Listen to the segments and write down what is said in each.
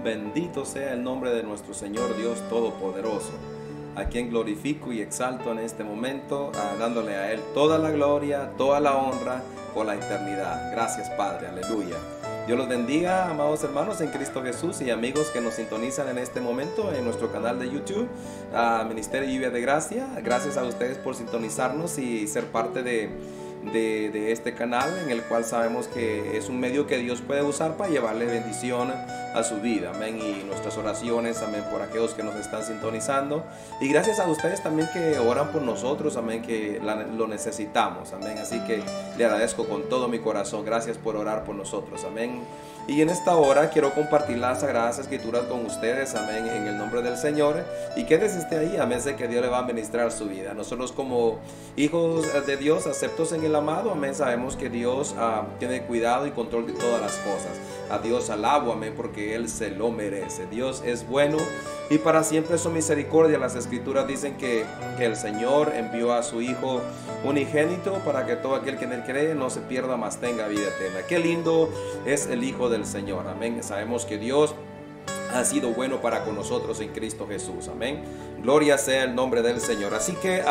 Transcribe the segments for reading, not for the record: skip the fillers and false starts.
Bendito sea el nombre de nuestro Señor Dios Todopoderoso, a quien glorifico y exalto en este momento, dándole a Él toda la gloria, toda la honra por la eternidad. Gracias, Padre, aleluya. Dios los bendiga, amados hermanos en Cristo Jesús y amigos que nos sintonizan en este momento en nuestro canal de YouTube, Ministerio Lluvia de Gracia. Gracias a ustedes por sintonizarnos y ser parte de este canal, en el cual sabemos que es un medio que Dios puede usar para llevarle bendición a su vida, amén, y nuestras oraciones, amén, por aquellos que nos están sintonizando, y gracias a ustedes también que oran por nosotros, amén, que lo necesitamos, amén, así que le agradezco con todo mi corazón, gracias por orar por nosotros, amén. Y en esta hora quiero compartir las Sagradas Escrituras con ustedes, amén, en el nombre del Señor, y quédese ahí, amén, sé que Dios le va a ministrar su vida. Nosotros como hijos de Dios, aceptos en el amado, amén, sabemos que Dios tiene cuidado y control de todas las cosas. A Dios alabo, amén, porque Él se lo merece. Dios es bueno y para siempre su misericordia. Las Escrituras dicen que el Señor envió a su Hijo unigénito para que todo aquel que en Él cree no se pierda, mas tenga vida eterna. Qué lindo es el Hijo del Señor, amén. Sabemos que Dios ha sido bueno para con nosotros en Cristo Jesús, amén. Gloria sea el nombre del Señor. Así que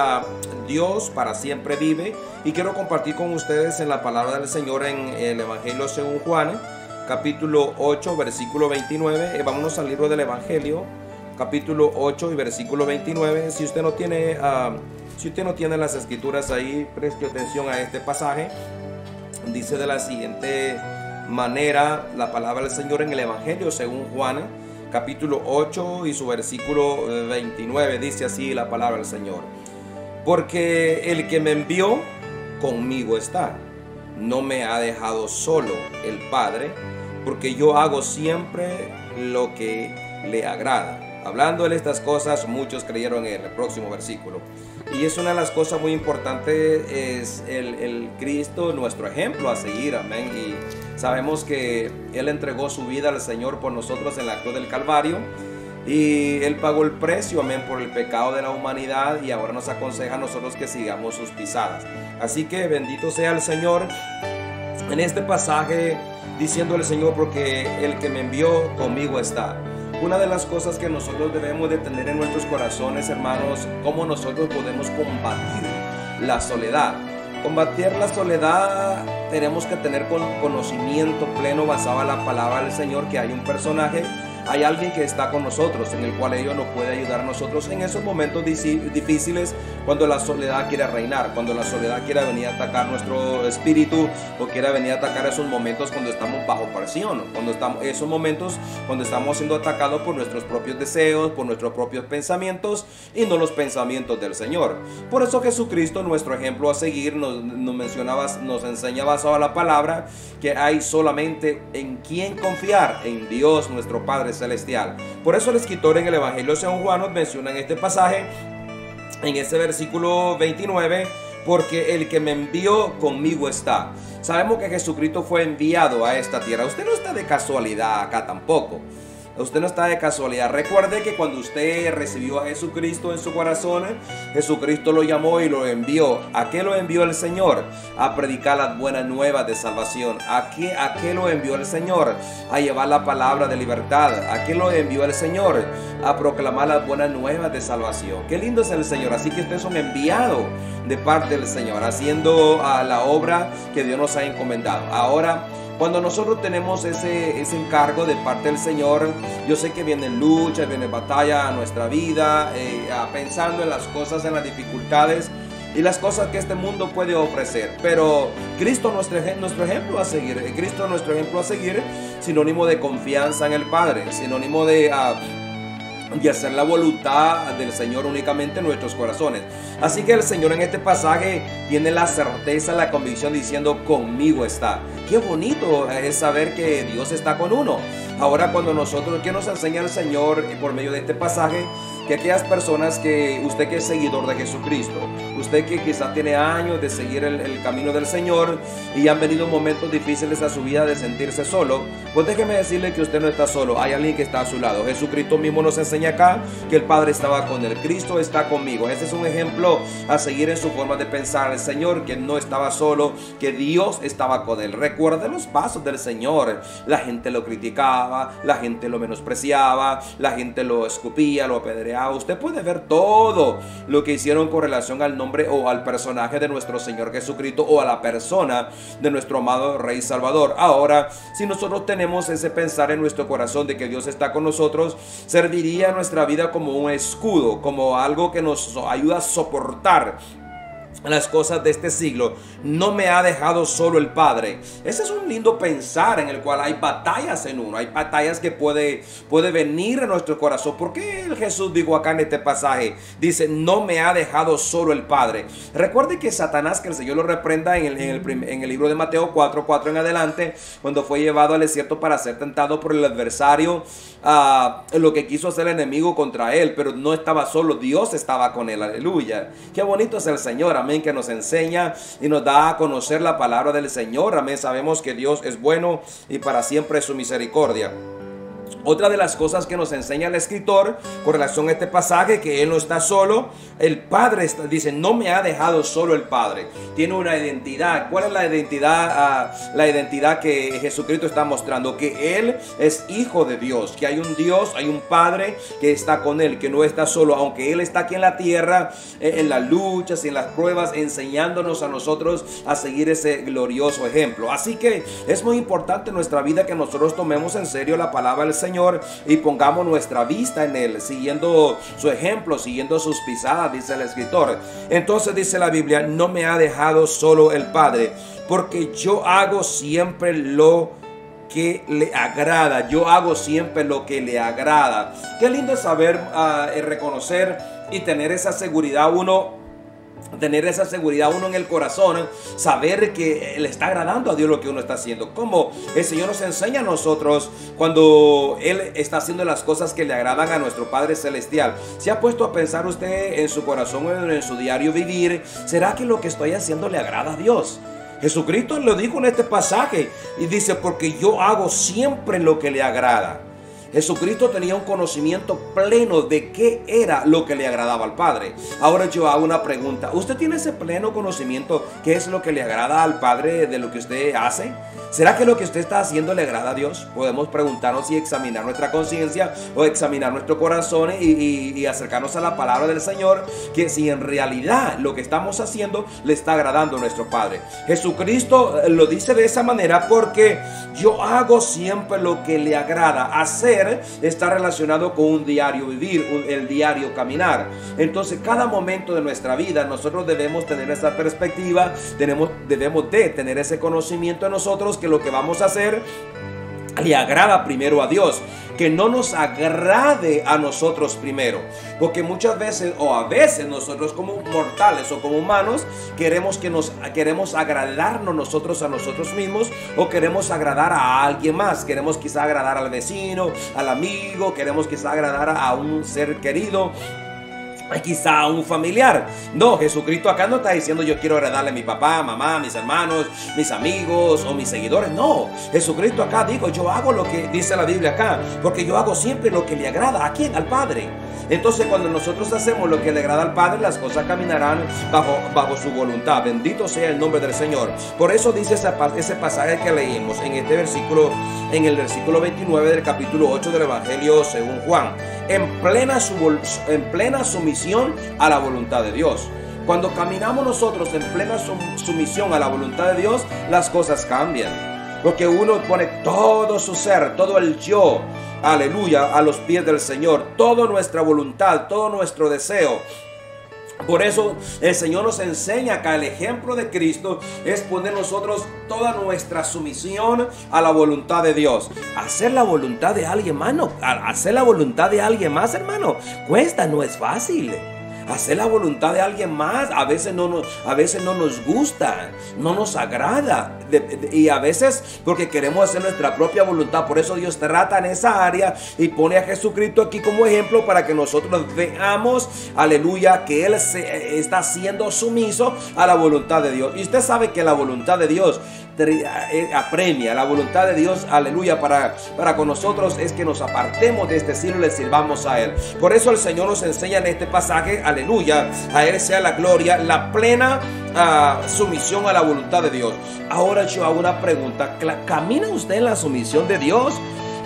Dios para siempre vive, y quiero compartir con ustedes en la palabra del Señor en el Evangelio según Juan, capítulo 8, versículo 29. Vámonos al libro del Evangelio, capítulo 8 y versículo 29. Si usted no tiene las Escrituras ahí, preste atención a este pasaje. Dice de la siguiente manera la palabra del Señor en el Evangelio según Juan, capítulo 8 y su versículo 29. Dice así la palabra del Señor: porque el que me envió conmigo está, no me ha dejado solo el Padre, porque yo hago siempre lo que le agrada. Hablando de estas cosas, muchos creyeron en el próximo versículo. Y es una de las cosas muy importantes, es el Cristo, nuestro ejemplo a seguir, amén. Y sabemos que Él entregó su vida al Señor por nosotros en la cruz del Calvario. Y Él pagó el precio, amén, por el pecado de la humanidad, y ahora nos aconseja a nosotros que sigamos sus pisadas. Así que bendito sea el Señor en este pasaje, diciendo el Señor: porque el que me envió conmigo está. Una de las cosas que nosotros debemos de tener en nuestros corazones, hermanos, cómo nosotros podemos combatir la soledad. Combatir la soledad, tenemos que tener conocimiento pleno basado en la palabra del Señor, que hay un personaje, hay alguien que está con nosotros, en el cual ellos nos puede ayudar a nosotros en esos momentos difíciles, cuando la soledad quiere reinar, cuando la soledad quiera venir a atacar nuestro espíritu, o quiera venir a atacar esos momentos cuando estamos bajo presión, esos momentos cuando estamos siendo atacados por nuestros propios deseos, por nuestros propios pensamientos, y no los pensamientos del Señor. Por eso Jesucristo, nuestro ejemplo a seguir, nos enseña basado en la palabra, que hay solamente en quien confiar, en Dios nuestro Padre Celestial. Por eso el escritor en el Evangelio de San Juan nos menciona en este pasaje, en este versículo 29, porque el que me envió conmigo está. Sabemos que Jesucristo fue enviado a esta tierra. Usted no está de casualidad acá tampoco. Usted no está de casualidad. Recuerde que cuando usted recibió a Jesucristo en su corazón, Jesucristo lo llamó y lo envió. ¿A qué lo envió el Señor? A predicar las buenas nuevas de salvación. ¿A qué lo envió el Señor? A llevar la palabra de libertad. ¿A qué lo envió el Señor? A proclamar las buenas nuevas de salvación. Qué lindo es el Señor. Así que ustedes son enviados de parte del Señor, haciendo la obra que Dios nos ha encomendado. Ahora, cuando nosotros tenemos ese encargo de parte del Señor, yo sé que vienen luchas, viene batalla a nuestra vida, pensando en las cosas, en las dificultades y las cosas que este mundo puede ofrecer. Pero Cristo nuestro ejemplo a seguir. Cristo nuestro ejemplo a seguir, sinónimo de confianza en el Padre, sinónimo de hacer la voluntad del Señor únicamente en nuestros corazones. Así que el Señor en este pasaje tiene la certeza, la convicción, diciendo: conmigo está. Qué bonito es saber que Dios está con uno. Ahora, cuando nosotros, ¿qué nos enseña el Señor por medio de este pasaje? que aquellas personas que usted que es seguidor de Jesucristo, usted que quizás tiene años de seguir el camino del Señor y han venido momentos difíciles a su vida de sentirse solo, pues déjeme decirle que usted no está solo, hay alguien que está a su lado. Jesucristo mismo nos enseña acá que el Padre estaba con él, Cristo está conmigo. Ese es un ejemplo a seguir en su forma de pensar. El Señor que no estaba solo, que Dios estaba con él. Recuerde los pasos del Señor. La gente lo criticaba, la gente lo menospreciaba, la gente lo escupía, lo apedreaba. Usted puede ver todo lo que hicieron con relación al nombre o al personaje de nuestro Señor Jesucristo o a la persona de nuestro amado Rey Salvador. Ahora, si nosotros tenemos ese pensar en nuestro corazón de que Dios está con nosotros, serviría nuestra vida como un escudo, como algo que nos ayuda a soportar las cosas de este siglo. No me ha dejado solo el Padre. Ese es un lindo pensar en el cual hay batallas en uno. Hay batallas que puede venir a nuestro corazón. ¿Por qué el Jesús dijo acá en este pasaje? Dice, no me ha dejado solo el Padre. Recuerde que Satanás, que el Señor lo reprenda en el libro de Mateo 4:4 en adelante, cuando fue llevado al desierto para ser tentado por el adversario, lo que quiso hacer el enemigo contra él, pero no estaba solo, Dios estaba con él. Aleluya. Qué bonito es el Señor, amén, que nos enseña y nos da a conocer la palabra del Señor, amén. Sabemos que Dios es bueno y para siempre es su misericordia. Otra de las cosas que nos enseña el escritor con relación a este pasaje, que él no está solo. El Padre dice, no me ha dejado solo el Padre. Tiene una identidad. ¿Cuál es la identidad? La identidad que Jesucristo está mostrando, que él es hijo de Dios, que hay un Dios, hay un Padre que está con él, que no está solo, aunque él está aquí en la tierra, en las luchas y en las pruebas, enseñándonos a nosotros a seguir ese glorioso ejemplo. Así que es muy importante en nuestra vida que nosotros tomemos en serio la palabra del Señor y pongamos nuestra vista en él, siguiendo su ejemplo, siguiendo sus pisadas, dice el escritor. Entonces dice la Biblia, no me ha dejado solo el Padre, porque yo hago siempre lo que le agrada. Yo hago siempre lo que le agrada. Qué lindo es saber reconocer y tener esa seguridad uno en el corazón, saber que le está agradando a Dios lo que uno está haciendo. Como el Señor nos enseña a nosotros cuando Él está haciendo las cosas que le agradan a nuestro Padre Celestial. ¿Se ha puesto a pensar usted en su corazón o en su diario vivir? ¿Será que lo que estoy haciendo le agrada a Dios? Jesucristo lo dijo en este pasaje y dice, porque yo hago siempre lo que le agrada. Jesucristo tenía un conocimiento pleno de qué era lo que le agradaba al Padre. Ahora yo hago una pregunta. ¿Usted tiene ese pleno conocimiento qué es lo que le agrada al Padre de lo que usted hace? ¿Será que lo que usted está haciendo le agrada a Dios? Podemos preguntarnos y examinar nuestra conciencia o examinar nuestro corazón y acercarnos a la palabra del Señor, que si en realidad lo que estamos haciendo le está agradando a nuestro Padre. Jesucristo lo dice de esa manera porque yo hago siempre lo que le agrada. Hacer está relacionado con un diario vivir, el diario caminar. Entonces cada momento de nuestra vida nosotros debemos tener esa perspectiva, debemos de tener ese conocimiento en nosotros, que lo que vamos a hacer le agrada primero a Dios, que no nos agrade a nosotros primero, porque muchas veces o a veces nosotros como mortales o como humanos queremos agradarnos nosotros a nosotros mismos, o queremos agradar a alguien más. Queremos quizá agradar al vecino, al amigo, queremos quizá agradar a un ser querido, quizá a un familiar. No, Jesucristo acá no está diciendo yo quiero agradarle a mi papá, mamá, mis hermanos, mis amigos o mis seguidores. No, Jesucristo acá dijo, yo hago lo que dice la Biblia acá, porque yo hago siempre lo que le agrada. ¿A quién? Al Padre. Entonces cuando nosotros hacemos lo que le agrada al Padre, las cosas caminarán bajo su voluntad. Bendito sea el nombre del Señor. Por eso dice ese pasaje que leímos en este versículo, en el versículo 29 del capítulo 8 del Evangelio según Juan, en plena sumisión a la voluntad de Dios. Cuando caminamos nosotros en plena sumisión a la voluntad de Dios, las cosas cambian, porque uno pone todo su ser, todo el yo, aleluya, a los pies del Señor, toda nuestra voluntad, todo nuestro deseo. Por eso el Señor nos enseña acá, el ejemplo de Cristo es poner nosotros toda nuestra sumisión a la voluntad de Dios. Hacer la voluntad de alguien más, hacer la voluntad de alguien más, hermano, cuesta, no es fácil. hacer la voluntad de alguien más a veces no nos gusta, no nos agrada, y a veces porque queremos hacer nuestra propia voluntad. Por eso Dios trata en esa área y pone a Jesucristo aquí como ejemplo para que nosotros veamos, aleluya, que Él está siendo sumiso a la voluntad de Dios. Y usted sabe que la voluntad de Dios apremia, la voluntad de Dios, aleluya, para con nosotros es que nos apartemos de este siglo y le sirvamos a Él. Por eso el Señor nos enseña en este pasaje, aleluya, a Él sea la gloria, la plena sumisión a la voluntad de Dios. Ahora yo hago una pregunta: ¿camina usted en la sumisión de Dios?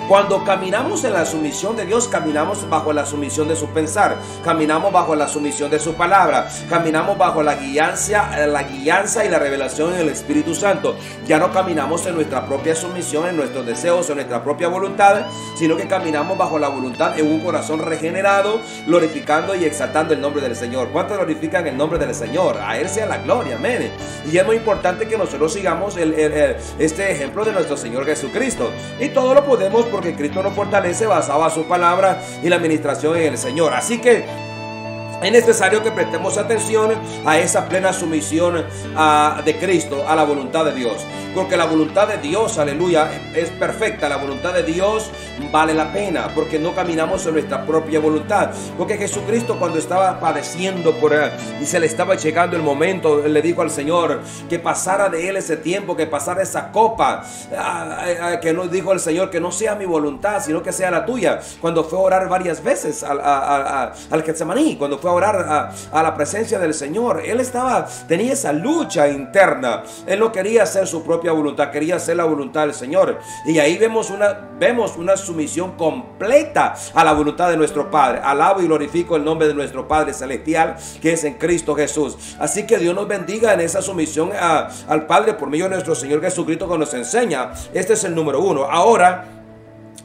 Cuando caminamos en la sumisión de Dios, caminamos bajo la sumisión de su pensar, caminamos bajo la sumisión de su palabra, caminamos bajo la guianza y la revelación en el Espíritu Santo. Ya no caminamos en nuestra propia sumisión, en nuestros deseos, en nuestra propia voluntad, sino que caminamos bajo la voluntad en un corazón regenerado, glorificando y exaltando el nombre del Señor. ¿Cuántos glorifican el nombre del Señor? A Él sea la gloria, amén. Y es muy importante que nosotros sigamos este ejemplo de nuestro Señor Jesucristo. Y todo lo podemos porque Cristo nos fortalece basado a su palabra y la administración en el Señor. Así que es necesario que prestemos atención a esa plena sumisión de Cristo a la voluntad de Dios, porque la voluntad de Dios, aleluya, es perfecta. La voluntad de Dios vale la pena, porque no caminamos en nuestra propia voluntad. Porque Jesucristo, cuando estaba padeciendo por él y se le estaba llegando el momento, él le dijo al Señor que pasara de él ese tiempo, que pasara esa copa, que no dijo el Señor que no sea mi voluntad sino que sea la tuya. Cuando fue a orar varias veces al Getsemaní, cuando fue a orar a la presencia del Señor, él tenía esa lucha interna. Él no quería hacer su propia voluntad, quería hacer la voluntad del Señor. Y ahí vemos una sumisión completa a la voluntad de nuestro Padre. Alabo y glorifico el nombre de nuestro Padre celestial, que es en Cristo Jesús. Así que Dios nos bendiga en esa sumisión al Padre por medio de nuestro Señor Jesucristo, que nos enseña. Este es el número 1. Ahora,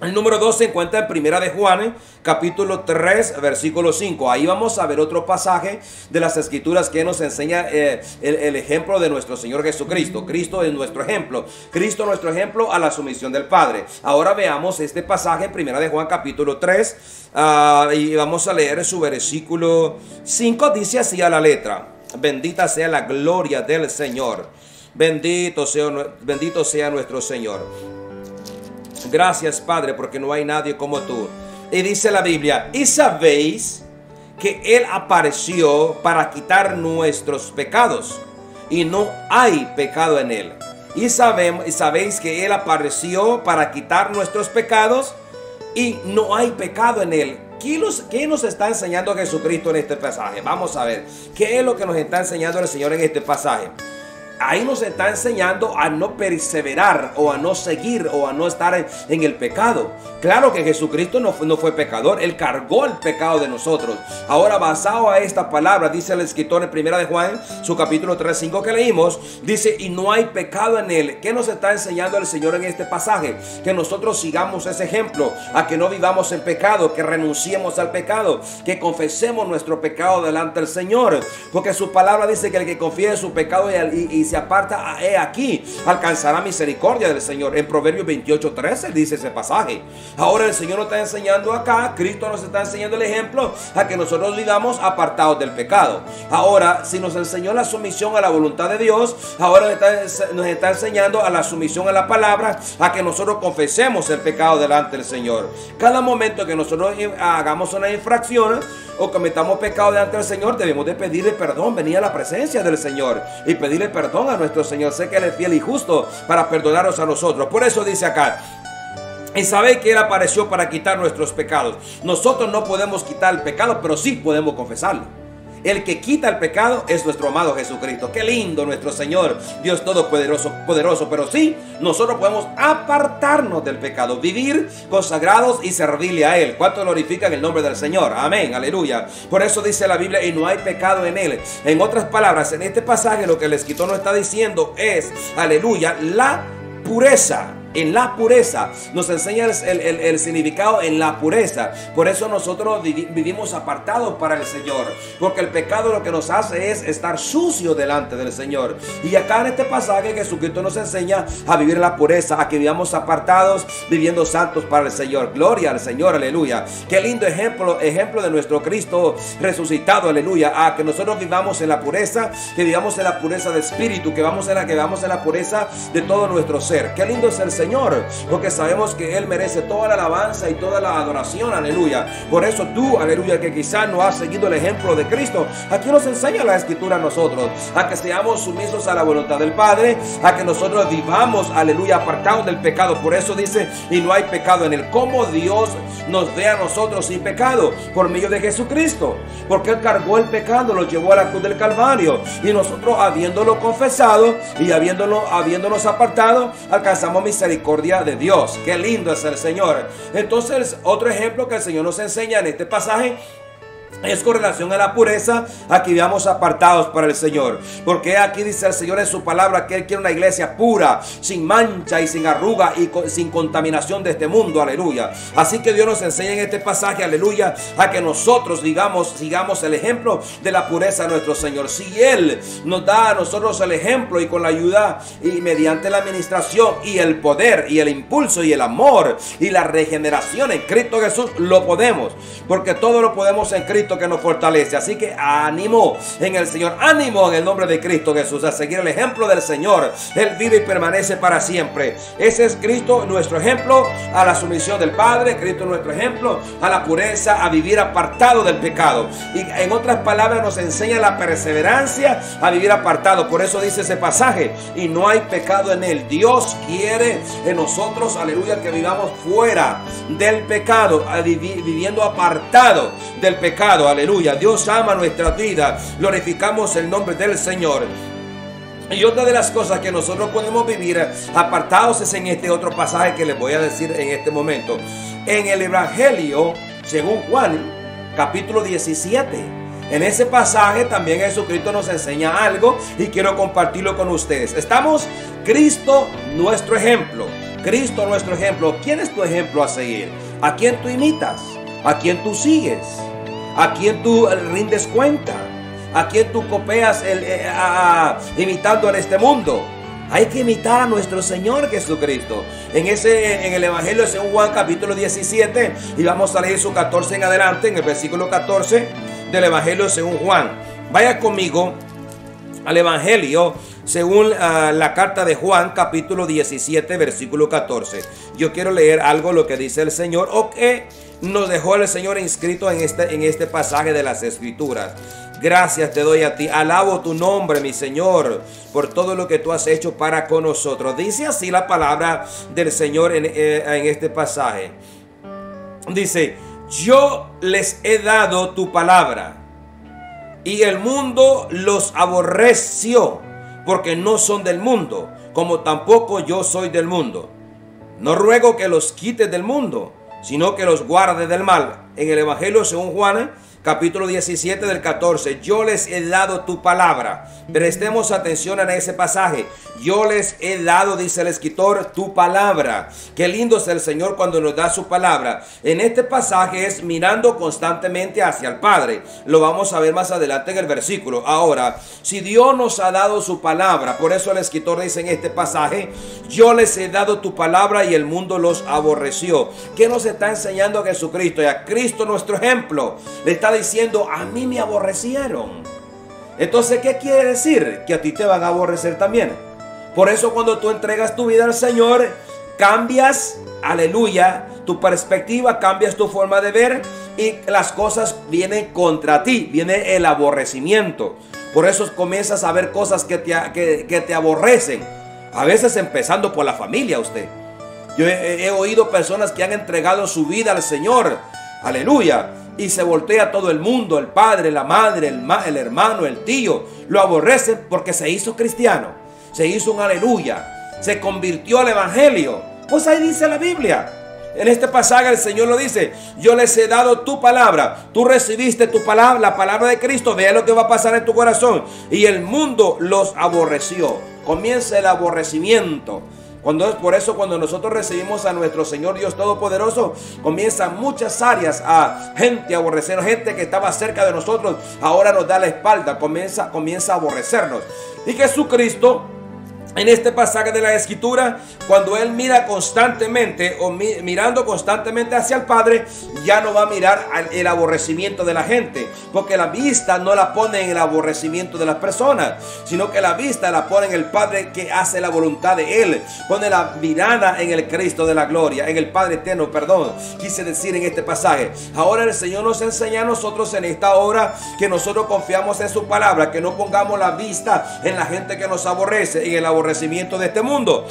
el número 2 se encuentra en Primera de Juan, capítulo 3, versículo 5. Ahí vamos a ver otro pasaje de las Escrituras que nos enseña el ejemplo de nuestro Señor Jesucristo. Cristo es nuestro ejemplo. Cristo nuestro ejemplo a la sumisión del Padre. Ahora veamos este pasaje en Primera de Juan, capítulo 3. Y vamos a leer su versículo 5. Dice así a la letra: bendita sea la gloria del Señor. Bendito sea nuestro Señor. Gracias, Padre, porque no hay nadie como tú. Y dice la Biblia: y sabéis que Él apareció para quitar nuestros pecados, y no hay pecado en Él. Y sabéis que Él apareció para quitar nuestros pecados, y no hay pecado en Él. ¿Qué nos está enseñando Jesucristo en este pasaje? Vamos a ver, ¿qué es lo que nos está enseñando el Señor en este pasaje? Ahí nos está enseñando a no perseverar o a no seguir o a no estar en el pecado. Claro que Jesucristo no fue pecador. Él cargó el pecado de nosotros. Ahora, basado a esta palabra, dice el escritor en Primera de Juan, su capítulo 3, 5 que leímos, dice: y no hay pecado en Él. ¿Qué nos está enseñando el Señor en este pasaje? Que nosotros sigamos ese ejemplo, a que no vivamos en pecado, que renunciemos al pecado, que confesemos nuestro pecado delante del Señor. Porque su palabra dice que el que confiese su pecado y se aparta, aquí alcanzará misericordia del Señor. En Proverbios 28:13 dice ese pasaje. Ahora el Señor nos está enseñando acá, Cristo nos está enseñando el ejemplo a que nosotros vivamos apartados del pecado. Ahora, si nos enseñó la sumisión a la voluntad de Dios, ahora nos está enseñando a la sumisión a la palabra, a que nosotros confesemos el pecado delante del Señor. Cada momento que nosotros hagamos una infracción o cometamos pecado delante del Señor, debemos de pedirle perdón, venir a la presencia del Señor y pedirle perdón a nuestro Señor. Sé que Él es fiel y justo para perdonarnos a nosotros. Por eso dice acá: y sabéis que Él apareció para quitar nuestros pecados. Nosotros no podemos quitar el pecado, pero sí podemos confesarlo. El que quita el pecado es nuestro amado Jesucristo. Qué lindo nuestro Señor, Dios Todopoderoso. Pero sí, nosotros podemos apartarnos del pecado, vivir consagrados y servirle a Él. ¿Cuánto glorifican el nombre del Señor? Amén, aleluya. Por eso dice la Biblia: y no hay pecado en Él. En otras palabras, en este pasaje lo que el escritor nos está diciendo es, aleluya, la pureza. En la pureza, nos enseña el significado en la pureza. Por eso nosotros vivimos apartados para el Señor, porque el pecado lo que nos hace es estar sucio delante del Señor. Y acá en este pasaje Jesucristo nos enseña a vivir en la pureza, a que vivamos apartados, viviendo santos para el Señor. Gloria al Señor, aleluya. Qué lindo ejemplo de nuestro Cristo resucitado, aleluya. A que nosotros vivamos en la pureza, que vivamos en la pureza de espíritu, que vivamos en la pureza de todo nuestro ser. Qué lindo es el Señor, porque sabemos que Él merece toda la alabanza y toda la adoración, aleluya. Por eso tú, aleluya, que quizás no has seguido el ejemplo de Cristo, aquí nos enseña la Escritura a nosotros, a que seamos sumisos a la voluntad del Padre, a que nosotros vivamos, aleluya, apartados del pecado. Por eso dice, y no hay pecado en Él. ¿Cómo Dios nos ve a nosotros sin pecado? Por medio de Jesucristo, porque Él cargó el pecado, lo llevó a la cruz del Calvario, y nosotros, habiéndolo confesado y habiéndonos apartado, alcanzamos misericordia de Dios. Qué lindo es el Señor. Entonces, otro ejemplo que el Señor nos enseña en este pasaje es con relación a la pureza, aquí vivamos apartados para el Señor, porque aquí dice el Señor en su palabra que Él quiere una iglesia pura, sin mancha y sin arruga y sin contaminación de este mundo, aleluya. Así que Dios nos enseña en este pasaje, aleluya, a que nosotros sigamos el ejemplo de la pureza de nuestro Señor. Si Él nos da a nosotros el ejemplo, y con la ayuda y mediante la administración y el poder y el impulso y el amor y la regeneración en Cristo Jesús, lo podemos, porque todo lo podemos en Cristo que nos fortalece. Así que ánimo en el Señor, ánimo en el nombre de Cristo Jesús, a seguir el ejemplo del Señor. Él vive y permanece para siempre. Ese es Cristo, nuestro ejemplo a la sumisión del Padre. Cristo, nuestro ejemplo a la pureza, a vivir apartado del pecado. Y en otras palabras nos enseña la perseverancia a vivir apartado. Por eso dice ese pasaje, y no hay pecado en Él. Dios quiere en nosotros, aleluya, que vivamos fuera del pecado, viviendo apartado del pecado. Aleluya. Dios ama nuestra vida. Glorificamos el nombre del Señor. Y otra de las cosas que nosotros podemos vivir apartados es en este otro pasaje que les voy a decir en este momento. En el Evangelio según Juan, capítulo 17. En ese pasaje también Jesucristo nos enseña algo y quiero compartirlo con ustedes. Estamos, Cristo nuestro ejemplo. Cristo nuestro ejemplo. ¿Quién es tu ejemplo a seguir? ¿A quién tú imitas? ¿A quién tú sigues? ¿A quién tú rindes cuenta? ¿A quién tú copias imitando en este mundo? Hay que imitar a nuestro Señor Jesucristo. En el Evangelio según Juan capítulo 17, y vamos a leer su 14 en adelante, en el versículo 14 del Evangelio según Juan. Vaya conmigo al Evangelio según la carta de Juan capítulo 17 versículo 14. Yo quiero leer algo lo que dice el Señor, o que nos dejó el Señor inscrito en este pasaje de las Escrituras. Gracias te doy a ti, alabo tu nombre, mi Señor, por todo lo que tú has hecho para con nosotros. Dice así la palabra del Señor en este pasaje. Dice, yo les he dado tu palabra, y el mundo los aborreció, porque no son del mundo, como tampoco yo soy del mundo. No ruego que los quites del mundo, sino que los guarde del mal. En el Evangelio según Juan, capítulo 17 del 14, yo les he dado tu palabra. Prestemos atención a ese pasaje. Yo les he dado, dice el escritor, tu palabra. Qué lindo es el Señor cuando nos da su palabra. En este pasaje es mirando constantemente hacia el Padre. Lo vamos a ver más adelante en el versículo. Ahora, si Dios nos ha dado su palabra, por eso el escritor dice en este pasaje, yo les he dado tu palabra y el mundo los aborreció. ¿Qué nos está enseñando Jesucristo? Y a Cristo nuestro ejemplo. Le está diciendo, a mí me aborrecieron. Entonces, ¿qué quiere decir? Que a ti te van a aborrecer también. Por eso cuando tú entregas tu vida al Señor, cambias, aleluya, tu perspectiva, cambias tu forma de ver, y las cosas vienen contra ti, viene el aborrecimiento. Por eso comienzas a ver cosas que te aborrecen. A veces empezando por la familia usted. Yo he oído personas que han entregado su vida al Señor, aleluya, y se voltea todo el mundo, el padre, la madre, el hermano, el tío, lo aborrecen porque se hizo cristiano, se hizo un aleluya, se convirtió al evangelio. Pues ahí dice la Biblia. En este pasaje el Señor lo dice, yo les he dado tu palabra, tú recibiste tu palabra, la palabra de Cristo, vea lo que va a pasar en tu corazón, y el mundo los aborreció. Comienza el aborrecimiento. Por eso cuando nosotros recibimos a nuestro Señor Dios Todopoderoso, comienzan muchas áreas a gente a aborrecernos. Gente que estaba cerca de nosotros ahora nos da la espalda, comienza a aborrecernos. Y Jesucristo, en este pasaje de la Escritura, cuando Él mira constantemente o mirando constantemente hacia el Padre, ya no va a mirar el aborrecimiento de la gente, porque la vista no la pone en el aborrecimiento de las personas, sino que la vista la pone en el Padre que hace la voluntad de Él. Pone la mirada en el Cristo de la gloria, en el Padre eterno, quise decir en este pasaje. Ahora el Señor nos enseña a nosotros en esta hora que nosotros confiamos en su palabra, que no pongamos la vista en la gente que nos aborrece, en el aborrecimiento de este mundo.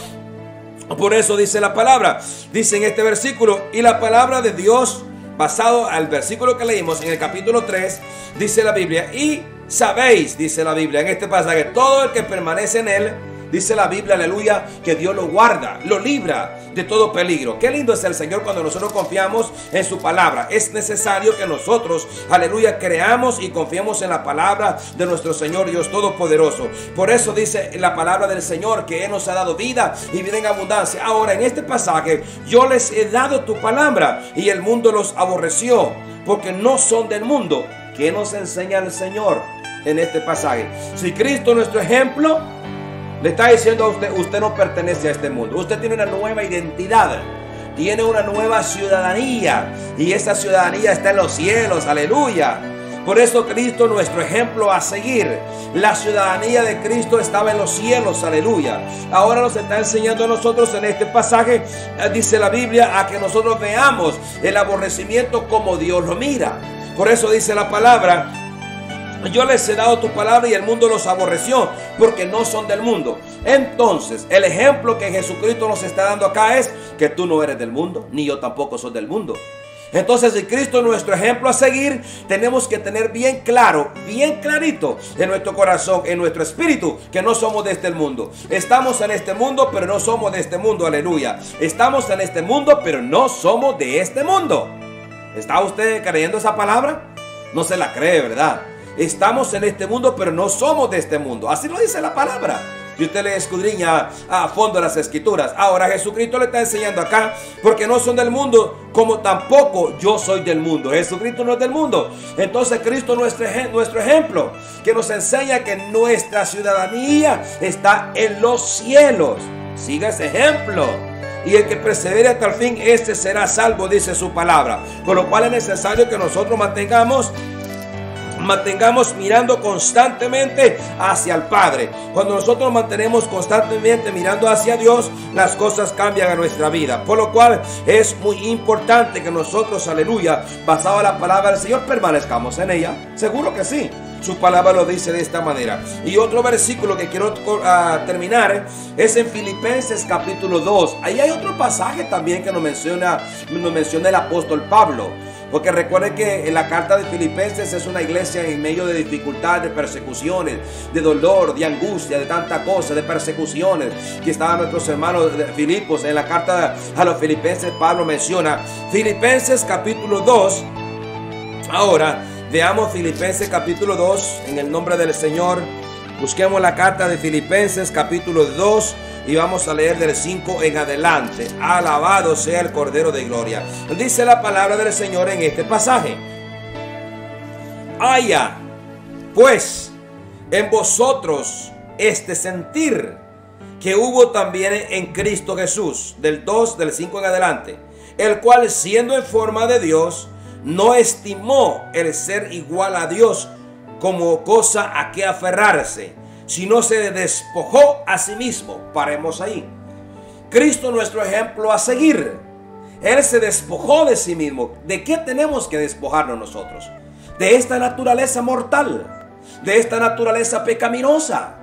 Por eso dice la palabra, dice en este versículo, y la palabra de Dios, basado al versículo que leímos en el capítulo 3, dice la Biblia, y sabéis, dice la Biblia en este pasaje, todo el que permanece en Él, dice la Biblia, aleluya, que Dios lo guarda, lo libra de todo peligro. Qué lindo es el Señor cuando nosotros confiamos en su palabra. Es necesario que nosotros, aleluya, creamos y confiemos en la palabra de nuestro Señor Dios Todopoderoso. Por eso dice la palabra del Señor que Él nos ha dado vida y vida en abundancia. Ahora en este pasaje, yo les he dado tu palabra y el mundo los aborreció porque no son del mundo. ¿Qué nos enseña el Señor en este pasaje? Si Cristo, nuestro ejemplo, le está diciendo a usted, usted no pertenece a este mundo. Usted tiene una nueva identidad, tiene una nueva ciudadanía, y esa ciudadanía está en los cielos, aleluya. Por eso Cristo, nuestro ejemplo a seguir. La ciudadanía de Cristo estaba en los cielos, aleluya. Ahora nos está enseñando a nosotros en este pasaje, dice la Biblia, a que nosotros veamos el aborrecimiento como Dios lo mira. Por eso dice la palabra, yo les he dado tu palabra y el mundo los aborreció porque no son del mundo. Entonces, el ejemplo que Jesucristo nos está dando acá es que tú no eres del mundo, ni yo tampoco soy del mundo. Entonces, si Cristo es nuestro ejemplo a seguir, tenemos que tener bien claro, bien clarito en nuestro corazón, en nuestro espíritu, que no somos de este mundo. Estamos en este mundo, pero no somos de este mundo, aleluya. Estamos en este mundo, pero no somos de este mundo. ¿Está usted creyendo esa palabra? No se la cree, ¿verdad? Estamos en este mundo, pero no somos de este mundo. Así lo dice la palabra. Y usted le escudriña a fondo las Escrituras. Ahora Jesucristo le está enseñando acá, porque no son del mundo, como tampoco yo soy del mundo. Jesucristo no es del mundo. Entonces Cristo es nuestro ejemplo, que nos enseña que nuestra ciudadanía está en los cielos. Siga ese ejemplo. Y el que persevere hasta el fin, este será salvo, dice su palabra. Por lo cual es necesario que nosotros mantengamos mirando constantemente hacia el Padre. Cuando nosotros mantenemos constantemente mirando hacia Dios, las cosas cambian a nuestra vida. Por lo cual es muy importante que nosotros, aleluya, basado en la palabra del Señor, permanezcamos en ella. Seguro que sí. Su palabra lo dice de esta manera. Y otro versículo que quiero terminar es en Filipenses capítulo 2. Ahí hay otro pasaje también que nos menciona el apóstol Pablo. Porque recuerden que en la carta de Filipenses es una iglesia en medio de dificultades, de persecuciones, de dolor, de angustia, de tanta cosa, de persecuciones que estaban nuestros hermanos de Filipos. En la carta a los Filipenses Pablo menciona Filipenses capítulo 2. Ahora veamos Filipenses capítulo 2 en el nombre del Señor. Busquemos la carta de Filipenses capítulo 2 y vamos a leer del 5 en adelante. Alabado sea el Cordero de Gloria. Dice la palabra del Señor en este pasaje. Haya pues en vosotros este sentir que hubo también en Cristo Jesús, del 5 en adelante, el cual siendo en forma de Dios, no estimó el ser igual a Dios como cosa a que aferrarse, sino se despojó a sí mismo. Paremos ahí. Cristo, nuestro ejemplo a seguir. Él se despojó de sí mismo. ¿De qué tenemos que despojarnos nosotros? De esta naturaleza mortal, de esta naturaleza pecaminosa.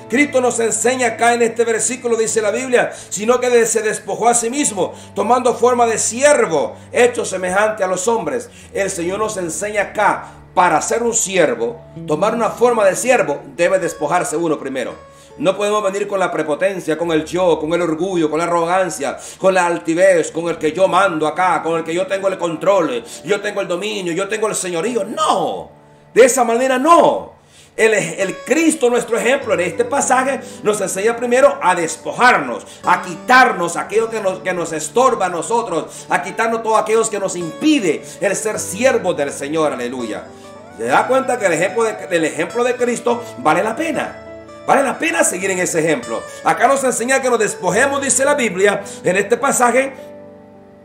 Cristo nos enseña acá en este versículo, dice la Biblia, sino que se despojó a sí mismo, tomando forma de siervo, hecho semejante a los hombres. El Señor nos enseña acá, para ser un siervo, tomar una forma de siervo, debe despojarse uno primero. No podemos venir con la prepotencia, con el yo, con el orgullo, con la arrogancia, con la altivez, con el que yo mando acá, con el que yo tengo el control, yo tengo el dominio, yo tengo el señorío. No, de esa manera no. El Cristo, nuestro ejemplo, en este pasaje nos enseña primero a despojarnos, a quitarnos aquello que nos estorba a nosotros, a quitarnos todos aquellos que nos impide el ser siervos del Señor. Aleluya. ¿Se da cuenta que el ejemplo de Cristo vale la pena? Vale la pena seguir en ese ejemplo. Acá nos enseña que nos despojemos, dice la Biblia, en este pasaje.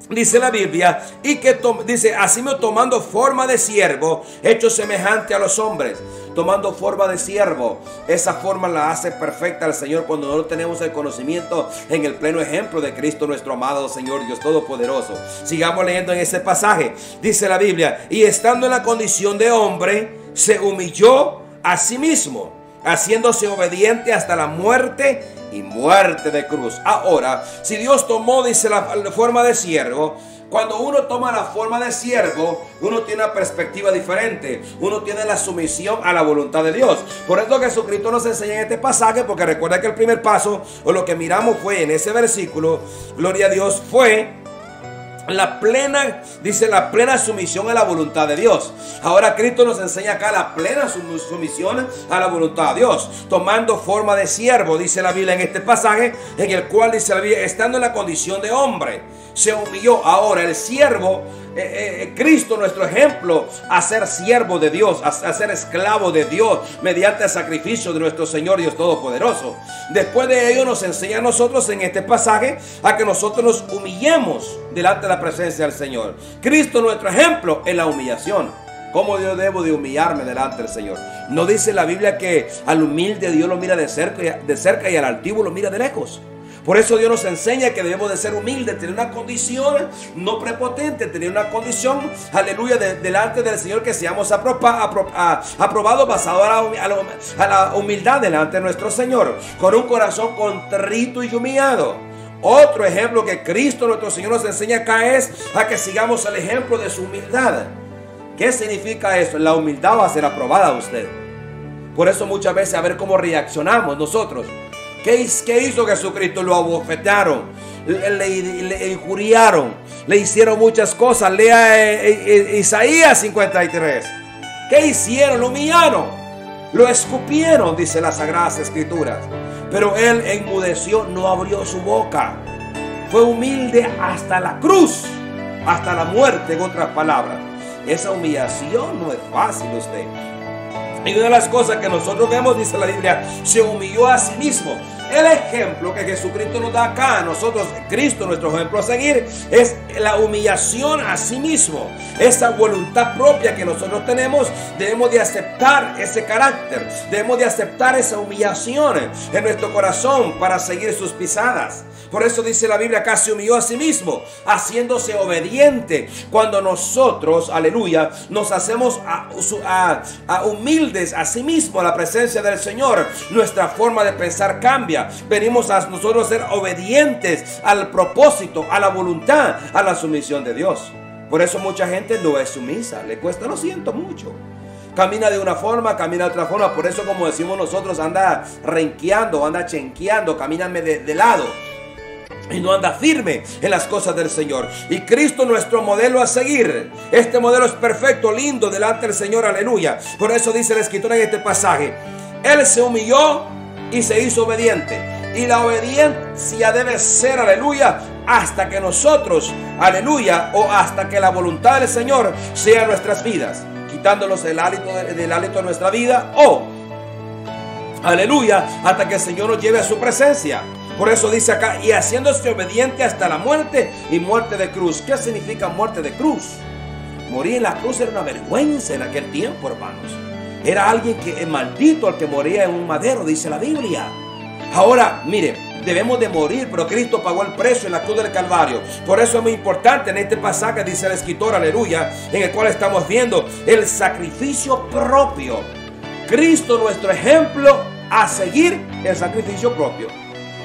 Dice la Biblia, y que dice, así me tomando forma de siervo, hecho semejante a los hombres. Tomando forma de siervo, esa forma la hace perfecta el Señor cuando no tenemos el conocimiento en el pleno ejemplo de Cristo nuestro amado Señor Dios Todopoderoso. Sigamos leyendo en ese pasaje. Dice la Biblia, y estando en la condición de hombre, se humilló a sí mismo, haciéndose obediente hasta la muerte y muerte de cruz. Ahora, si Dios tomó, dice, la forma de siervo, cuando uno toma la forma de siervo, uno tiene una perspectiva diferente. Uno tiene la sumisión a la voluntad de Dios. Por eso Jesucristo nos enseña en este pasaje, porque recuerda que el primer paso, o lo que miramos fue en ese versículo, gloria a Dios, fue la plena, dice, la plena sumisión a la voluntad de Dios. Ahora Cristo nos enseña acá la plena sumisión a la voluntad de Dios, tomando forma de siervo, dice la Biblia en este pasaje, en el cual dice la Biblia, estando en la condición de hombre, se humilló. Ahora el siervo, Cristo nuestro ejemplo, a ser siervo de Dios, a ser esclavo de Dios mediante el sacrificio de nuestro Señor Dios Todopoderoso. Después de ello nos enseña a nosotros en este pasaje a que nosotros nos humillemos delante de la presencia del Señor. Cristo nuestro ejemplo en la humillación. ¿Cómo yo debo de humillarme delante del Señor? ¿No dice la Biblia que al humilde Dios lo mira de cerca y al altivo lo mira de lejos? Por eso Dios nos enseña que debemos de ser humildes, tener una condición no prepotente, tener una condición, aleluya, delante del Señor, que seamos aprobados basado a la humildad delante de nuestro Señor, con un corazón contrito y humillado. Otro ejemplo que Cristo nuestro Señor nos enseña acá es a que sigamos el ejemplo de su humildad. ¿Qué significa eso? La humildad va a ser aprobada a usted. Por eso muchas veces a ver cómo reaccionamos nosotros. ¿Qué hizo Jesucristo? Lo abofetearon, le injuriaron, le hicieron muchas cosas. Lea Isaías 53. ¿Qué hicieron? Lo humillaron, lo escupieron, dice las Sagradas Escrituras. Pero él enmudeció, no abrió su boca. Fue humilde hasta la cruz, hasta la muerte, en otras palabras. Esa humillación no es fácil, usted. Y una de las cosas que nosotros vemos, dice la Biblia, se humilló a sí mismo. El ejemplo que Jesucristo nos da acá a nosotros, Cristo, nuestro ejemplo a seguir, es la humillación a sí mismo. Esa voluntad propia que nosotros tenemos, debemos de aceptar ese carácter, debemos de aceptar esa humillación en nuestro corazón para seguir sus pisadas. Por eso dice la Biblia acá, se humilló a sí mismo, haciéndose obediente. Cuando nosotros, aleluya, nos hacemos humildes a sí mismo a la presencia del Señor, nuestra forma de pensar cambia. Venimos a nosotros ser obedientes al propósito, a la voluntad, a la sumisión de Dios. Por eso mucha gente no es sumisa, le cuesta, lo siento mucho. Camina de una forma, camina de otra forma. Por eso, como decimos nosotros, anda renqueando, anda chenqueando, camina de lado y no anda firme en las cosas del Señor. Y Cristo, nuestro modelo a seguir. Este modelo es perfecto, lindo delante del Señor, aleluya. Por eso dice la Escritura en este pasaje, Él se humilló y se hizo obediente. Y la obediencia debe ser, aleluya, hasta que nosotros, aleluya, o hasta que la voluntad del Señor sea en nuestras vidas, quitándonos el hálito de nuestra vida, o, aleluya, hasta que el Señor nos lleve a su presencia. Por eso dice acá, y haciéndose obediente hasta la muerte y muerte de cruz. ¿Qué significa muerte de cruz? Morir en la cruz era una vergüenza en aquel tiempo, hermanos. Era alguien que maldito al que moría en un madero, dice la Biblia. Ahora, mire, debemos de morir, pero Cristo pagó el precio en la cruz del Calvario. Por eso es muy importante en este pasaje, dice el escritor, aleluya, en el cual estamos viendo el sacrificio propio. Cristo, nuestro ejemplo a seguir, el sacrificio propio.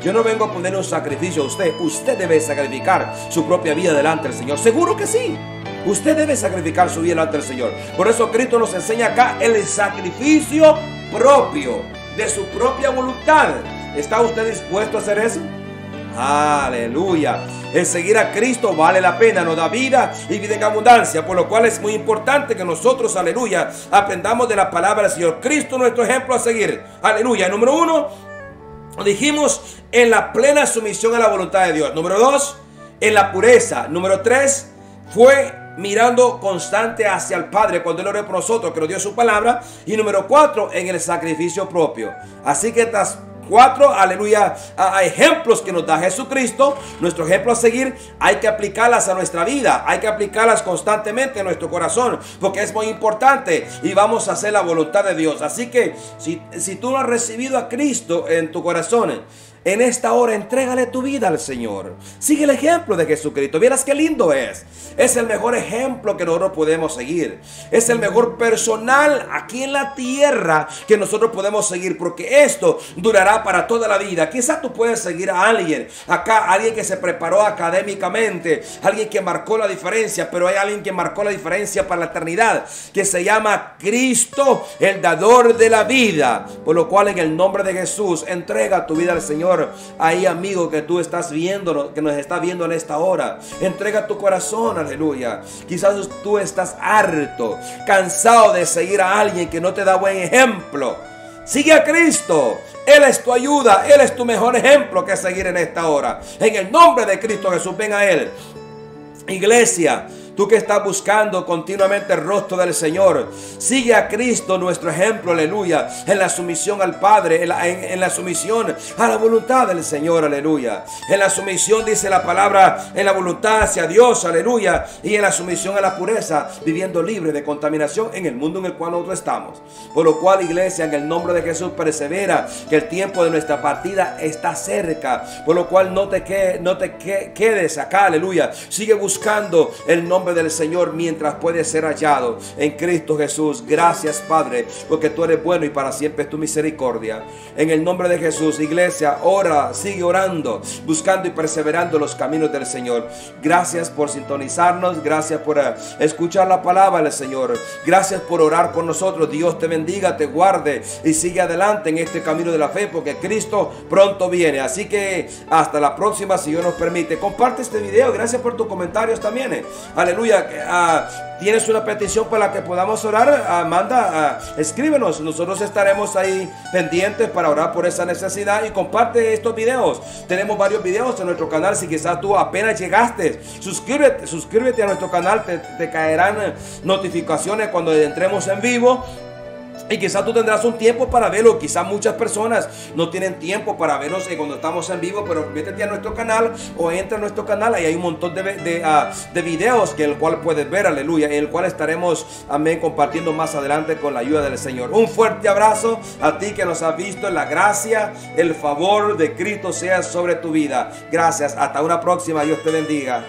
Yo no vengo a poner un sacrificio a usted. Usted debe sacrificar su propia vida delante del Señor. Seguro que sí. Usted debe sacrificar su vida delante del Señor. Por eso Cristo nos enseña acá el sacrificio propio de su propia voluntad. ¿Está usted dispuesto a hacer eso? Aleluya. El seguir a Cristo vale la pena, nos da vida y vida en abundancia, por lo cual es muy importante que nosotros, aleluya, aprendamos de la palabra del Señor. Cristo, nuestro ejemplo a seguir. Aleluya. Número 1, dijimos, en la plena sumisión a la voluntad de Dios. Número 2, en la pureza. Número 3, fue mirando constante hacia el Padre cuando Él oró por nosotros, que nos dio su palabra. Y número 4, en el sacrificio propio. Así que estas 4, aleluya, a ejemplos que nos da Jesucristo, nuestro ejemplo a seguir, hay que aplicarlas a nuestra vida, hay que aplicarlas constantemente en nuestro corazón, porque es muy importante y vamos a hacer la voluntad de Dios. Así que si tú no has recibido a Cristo en tu corazón, en esta hora entrégale tu vida al Señor. Sigue el ejemplo de Jesucristo. Vieras qué lindo es. Es el mejor ejemplo que nosotros podemos seguir. Es el mejor personal aquí en la tierra que nosotros podemos seguir, porque esto durará para toda la vida. Quizás tú puedes seguir a alguien acá, alguien que se preparó académicamente, alguien que marcó la diferencia, pero hay alguien que marcó la diferencia para la eternidad, que se llama Cristo, el dador de la vida. Por lo cual, en el nombre de Jesús, entrega tu vida al Señor. Ahí, amigo, que tú estás viendo, que nos está viendo en esta hora, entrega tu corazón, aleluya. Quizás tú estás harto, cansado de seguir a alguien que no te da buen ejemplo. Sigue a Cristo. Él es tu ayuda, Él es tu mejor ejemplo que seguir en esta hora. En el nombre de Cristo Jesús, ven a Él. Iglesia, tú que estás buscando continuamente el rostro del Señor, sigue a Cristo, nuestro ejemplo, aleluya, en la sumisión al Padre, en la sumisión a la voluntad del Señor, aleluya. En la sumisión, dice la palabra, en la voluntad hacia Dios, aleluya, y en la sumisión a la pureza, viviendo libre de contaminación en el mundo en el cual nosotros estamos. Por lo cual, iglesia, en el nombre de Jesús, persevera, que el tiempo de nuestra partida está cerca. Por lo cual, no te quedes acá, aleluya. Sigue buscando el nombre del Señor mientras puede ser hallado en Cristo Jesús. Gracias, Padre, porque tú eres bueno y para siempre es tu misericordia. En el nombre de Jesús, iglesia, ora, sigue orando, buscando y perseverando los caminos del Señor. Gracias por sintonizarnos, gracias por escuchar la palabra del Señor, gracias por orar por nosotros. Dios te bendiga, te guarde y sigue adelante en este camino de la fe, porque Cristo pronto viene. Así que hasta la próxima, si Dios nos permite. Comparte este video, gracias por tus comentarios también. Aleluya. Tienes una petición para la que podamos orar, escríbenos, nosotros estaremos ahí pendientes para orar por esa necesidad. Y comparte estos videos, tenemos varios videos en nuestro canal. Si quizás tú apenas llegaste, suscríbete a nuestro canal, te caerán notificaciones cuando entremos en vivo. Y quizás tú tendrás un tiempo para verlo. Quizás muchas personas no tienen tiempo para vernos cuando estamos en vivo, pero métete a nuestro canal o entra a nuestro canal. Ahí hay un montón de videos que el cual puedes ver, aleluya, en el cual estaremos, amén, compartiendo más adelante con la ayuda del Señor. Un fuerte abrazo a ti que nos has visto. La gracia, el favor de Cristo sea sobre tu vida. Gracias, hasta una próxima. Dios te bendiga.